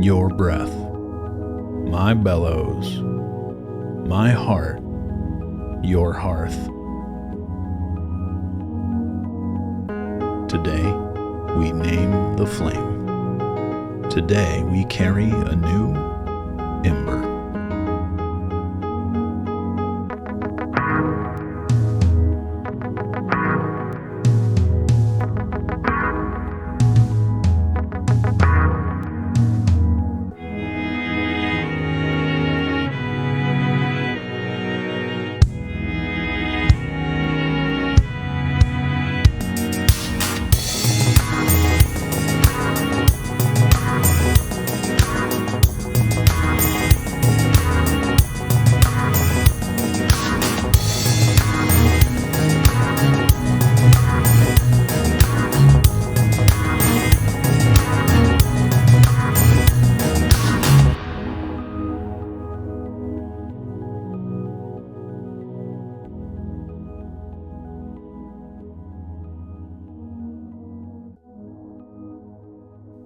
your breath, my bellows, my heart, your hearth. Today, we name the flame. Today, we carry a new ember.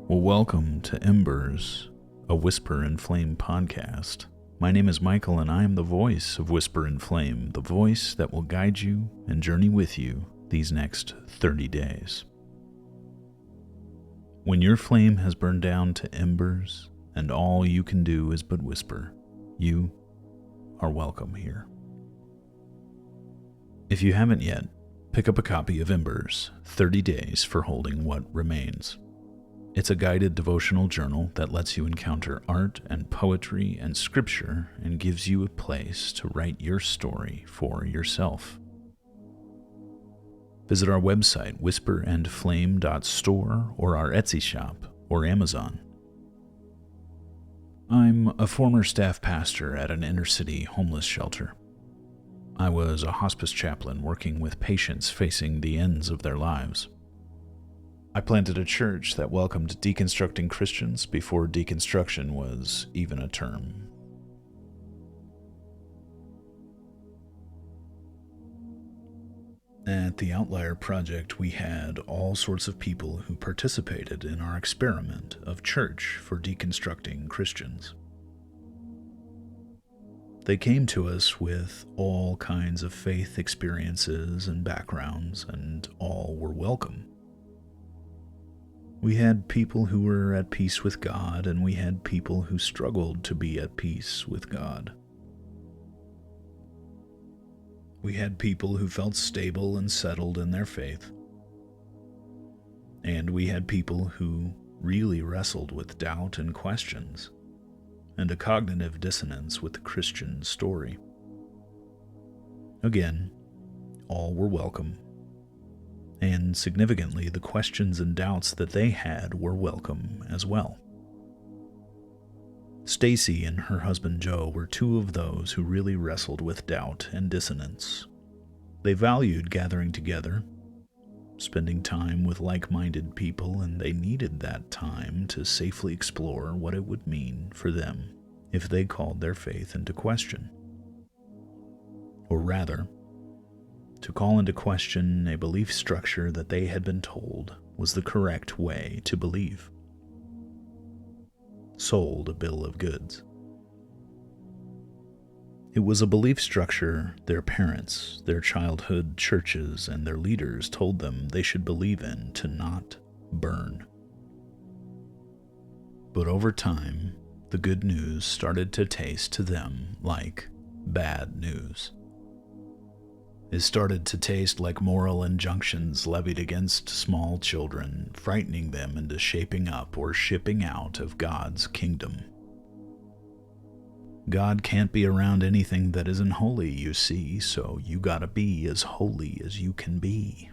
Well, welcome to Embers, a Whisper and Flame podcast. My name is Michael, and I am the voice of Whisper and Flame, the voice that will guide you and journey with you these next 30 days. When your flame has burned down to embers, and all you can do is but whisper, you are welcome here. If you haven't yet, pick up a copy of Embers, 30 Days for Holding What Remains. It's a guided devotional journal that lets you encounter art and poetry and scripture and gives you a place to write your story for yourself. Visit our website, whisperandflame.store, or our Etsy shop, or Amazon. I'm a former staff pastor at an inner-city homeless shelter. I was a hospice chaplain working with patients facing the ends of their lives. I planted a church that welcomed deconstructing Christians before deconstruction was even a term. At the Outlier Project, we had all sorts of people who participated in our experiment of church for deconstructing Christians. They came to us with all kinds of faith experiences and backgrounds, and all were welcome. We had people who were at peace with God, and we had people who struggled to be at peace with God. We had people who felt stable and settled in their faith. And we had people who really wrestled with doubt and questions, and a cognitive dissonance with the Christian story. Again, all were welcome. And significantly, the questions and doubts that they had were welcome as well. Stacy and her husband Joe were two of those who really wrestled with doubt and dissonance. They valued gathering together, spending time with like-minded people, and they needed that time to safely explore what it would mean for them if they called their faith into question. Or rather, to call into question a belief structure that they had been told was the correct way to believe. Sold a bill of goods. It was a belief structure their parents, their childhood churches, and their leaders told them they should believe in to not burn. But over time, the good news started to taste to them like bad news. It started to taste like moral injunctions levied against small children, frightening them into shaping up or shipping out of God's kingdom. God can't be around anything that isn't holy, you see, so you gotta be as holy as you can be.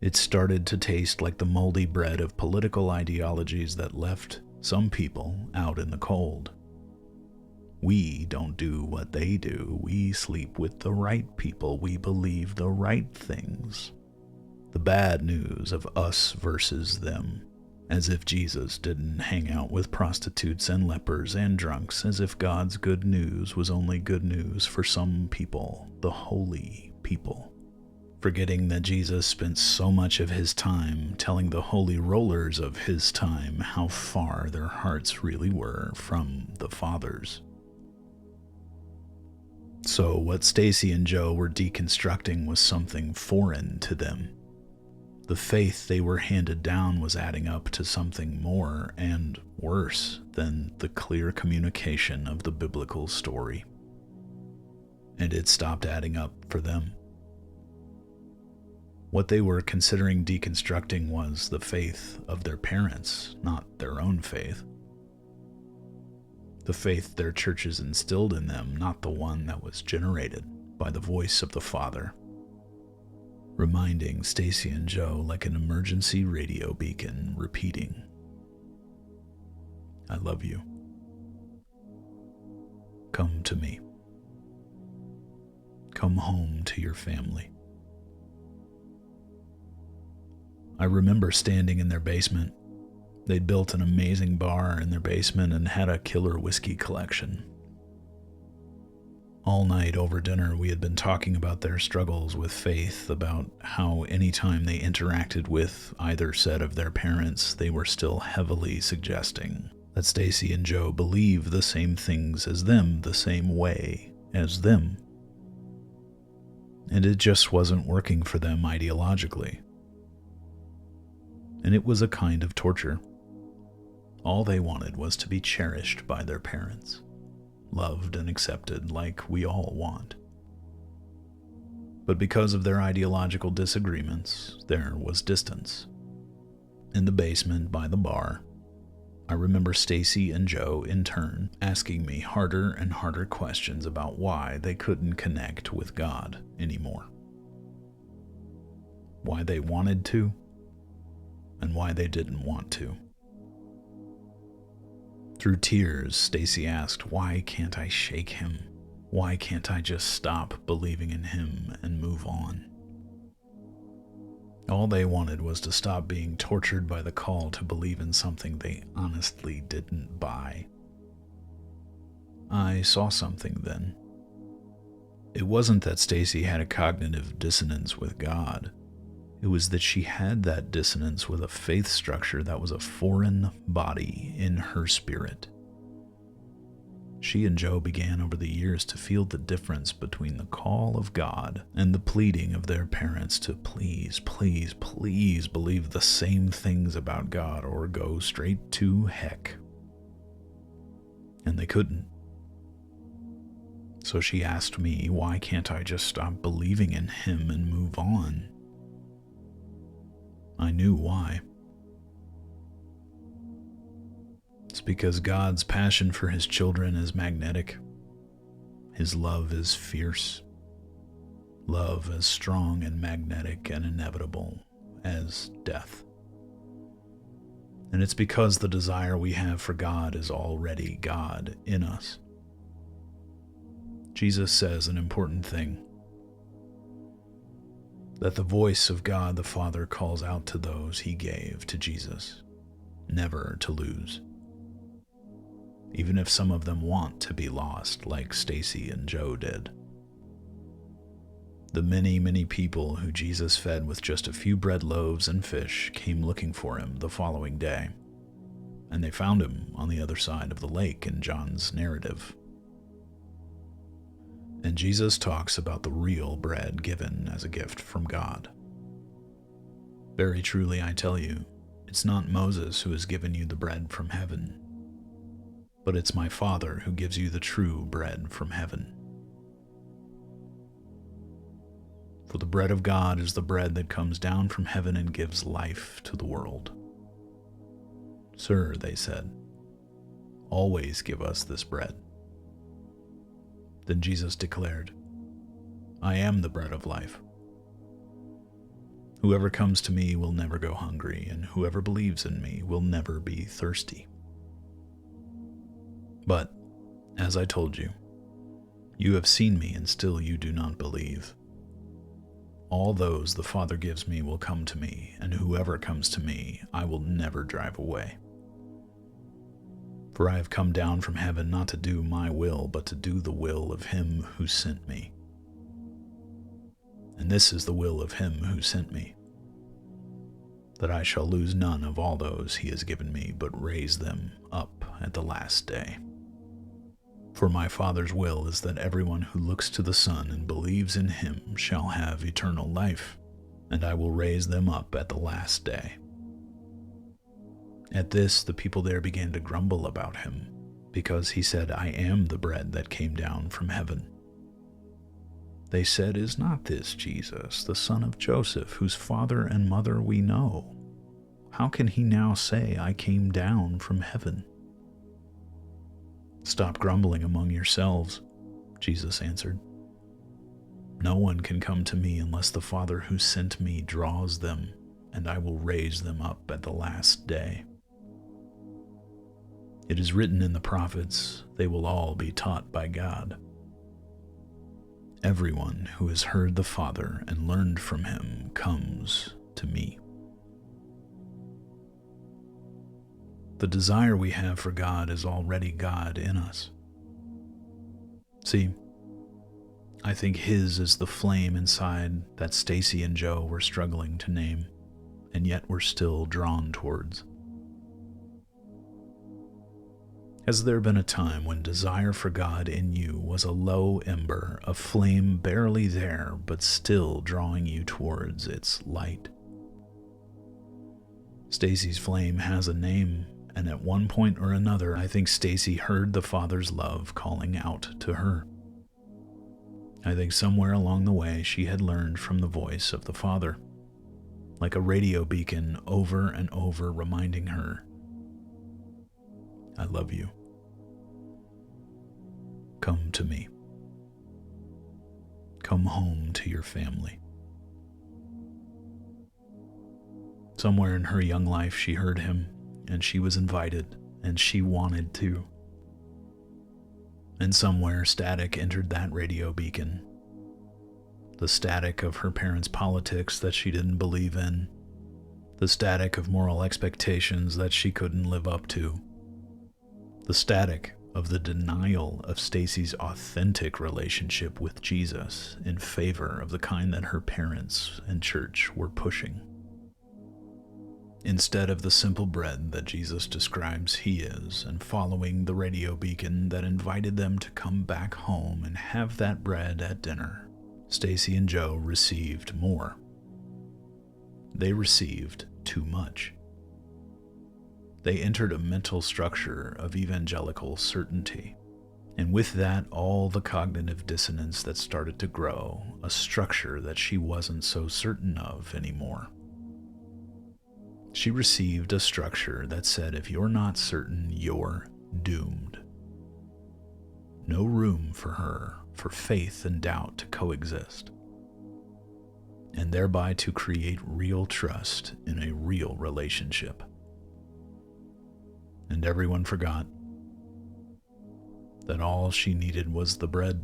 It started to taste like the moldy bread of political ideologies that left some people out in the cold. We don't do what they do. We sleep with the right people. We believe the right things. The bad news of us versus them. As if Jesus didn't hang out with prostitutes and lepers and drunks. As if God's good news was only good news for some people, the holy people. forgetting that Jesus spent so much of his time telling the holy rollers of his time how far their hearts really were from the Father's. So what Stacy and Joe were deconstructing was something foreign to them. The faith they were handed down was adding up to something more and worse than the clear communication of the biblical story. And it stopped adding up for them. What they were considering deconstructing was the faith of their parents, not their own faith. The faith their churches instilled in them, not the one that was generated by the voice of the Father, reminding Stacy and Joe like an emergency radio beacon, repeating, "I love you. Come to me. Come home to your family." I remember standing in their basement. They'd built an amazing bar in their basement and had a killer whiskey collection. All night over dinner, we had been talking about their struggles with faith, about how anytime they interacted with either set of their parents, they were still heavily suggesting that Stacy and Joe believe the same things as them, the same way as them. And it just wasn't working for them ideologically. And it was a kind of torture. All they wanted was to be cherished by their parents, loved and accepted like we all want. But because of their ideological disagreements, there was distance. In the basement by the bar, I remember Stacy and Joe in turn asking me harder and harder questions about why they couldn't connect with God anymore. Why they wanted to, and why they didn't want to. Through tears, Stacy asked, "Why can't I shake him? Why can't I just stop believing in him and move on?" All they wanted was to stop being tortured by the call to believe in something they honestly didn't buy. I saw something then. It wasn't that Stacy had a cognitive dissonance with God. It was that she had that dissonance with a faith structure that was a foreign body in her spirit. She and Joe began over the years to feel the difference between the call of God and the pleading of their parents to please, please, please believe the same things about God or go straight to heck. And they couldn't. So she asked me, why can't I just stop believing in him and move on? I knew why. It's because God's passion for his children is magnetic. His love is fierce. Love as strong and magnetic and inevitable as death. And it's because the desire we have for God is already God in us. Jesus says an important thing, that the voice of God the Father calls out to those he gave to Jesus, never to lose. Even if some of them want to be lost, like Stacy and Joe did. The many, many people who Jesus fed with just a few bread loaves and fish came looking for him the following day, and they found him on the other side of the lake in John's narrative. And Jesus talks about the real bread given as a gift from God. Very truly, I tell you, it's not Moses who has given you the bread from heaven, but it's my Father who gives you the true bread from heaven. For the bread of God is the bread that comes down from heaven and gives life to the world. Sir, they said, always give us this bread. Then Jesus declared, I am the bread of life. Whoever comes to me will never go hungry, and whoever believes in me will never be thirsty. But, as I told you, you have seen me and still you do not believe. All those the Father gives me will come to me, and whoever comes to me I will never drive away. For I have come down from heaven not to do my will, but to do the will of him who sent me. And this is the will of him who sent me, that I shall lose none of all those he has given me, but raise them up at the last day. For my Father's will is that everyone who looks to the Son and believes in him shall have eternal life, and I will raise them up at the last day." At this, the people there began to grumble about him, because he said, "I am the bread that came down from heaven." They said, "Is not this Jesus, the son of Joseph, whose father and mother we know? How can he now say, 'I came down from heaven'?" "Stop grumbling among yourselves," Jesus answered. "No one can come to me unless the Father who sent me draws them, and I will raise them up at the last day. It is written in the prophets, they will all be taught by God. Everyone who has heard the Father and learned from him comes to me." The desire we have for God is already God in us. See, I think his is the flame inside that Stacy and Joe were struggling to name, and yet were still drawn towards. Has there been a time when desire for God in you was a low ember, a flame barely there, but still drawing you towards its light? Stacy's flame has a name, and at one point or another, I think Stacy heard the Father's love calling out to her. I think somewhere along the way she had learned from the voice of the Father, like a radio beacon over and over reminding her, "I love you. Come to me. Come home to your family." Somewhere in her young life she heard him, and she was invited, and she wanted to. And somewhere static entered that radio beacon. The static of her parents' politics that she didn't believe in. The static of moral expectations that she couldn't live up to. The static of the denial of Stacy's authentic relationship with Jesus in favor of the kind that her parents and church were pushing. Instead of the simple bread that Jesus describes he is, and following the radio beacon that invited them to come back home and have that bread at dinner, Stacy and Joe received more. They received too much. They entered a mental structure of evangelical certainty, and with that all the cognitive dissonance that started to grow, a structure that she wasn't so certain of anymore. She received a structure that said, if you're not certain, you're doomed. No room for her, for faith and doubt to coexist, and thereby to create real trust in a real relationship. And everyone forgot that all she needed was the bread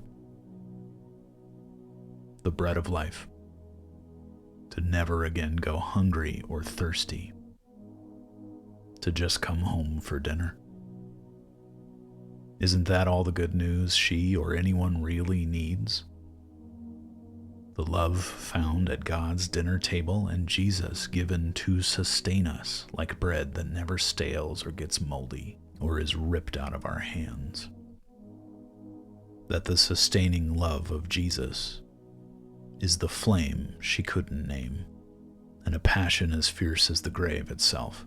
of life, to never again go hungry or thirsty, to just come home for dinner. Isn't that all the good news she or anyone really needs? The love found at God's dinner table and Jesus given to sustain us like bread that never stales or gets moldy or is ripped out of our hands. That the sustaining love of Jesus is the flame she couldn't name, and a passion as fierce as the grave itself.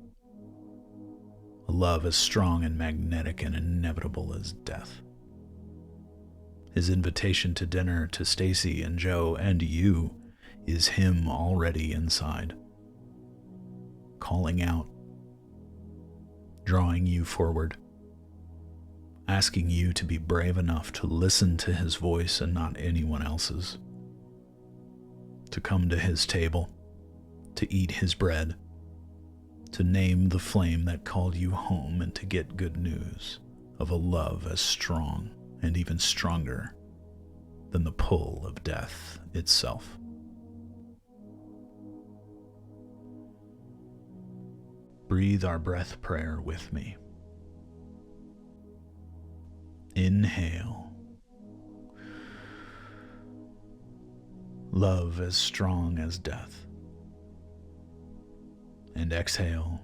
A love as strong and magnetic and inevitable as death. His invitation to dinner to Stacy and Joe and you is him already inside, calling out, drawing you forward, asking you to be brave enough to listen to his voice and not anyone else's, to come to his table, to eat his bread, to name the flame that called you home, and to get good news of a love as strong and even stronger than the pull of death itself. Breathe our breath prayer with me. Inhale. love as strong as death. And exhale,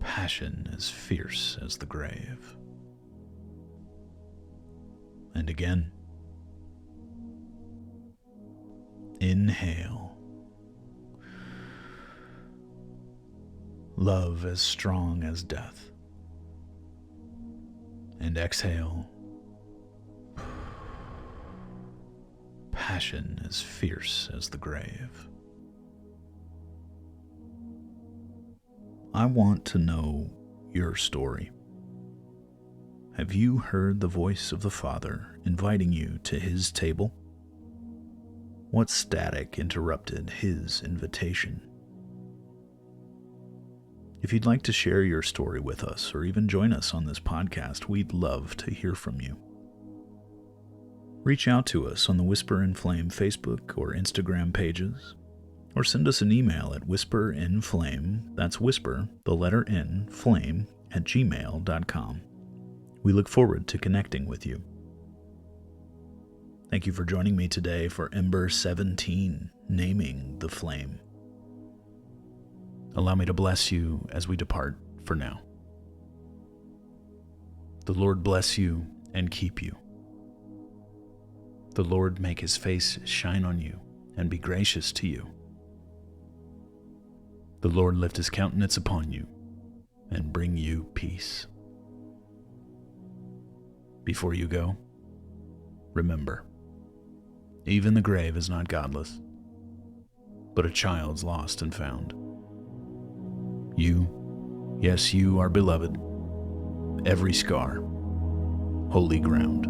passion as fierce as the grave. And again, inhale, love as strong as death. And exhale, passion as fierce as the grave. I want to know your story. Have you heard the voice of the Father inviting you to His table? What static interrupted His invitation? If you'd like to share your story with us or even join us on this podcast, we'd love to hear from you. Reach out to us on the Whisper and Flame Facebook or Instagram pages, or send us an email at whisperinflame, that's whisper, the letter N, flame, @gmail.com. We look forward to connecting with you. Thank you for joining me today for Ember 17, Naming the Flame. Allow me to bless you as we depart for now. The Lord bless you and keep you. The Lord make His face shine on you and be gracious to you. The Lord lift His countenance upon you and bring you peace. Before you go, remember, even the grave is not godless, but a child's lost and found. You, yes, you are beloved, every scar, holy ground.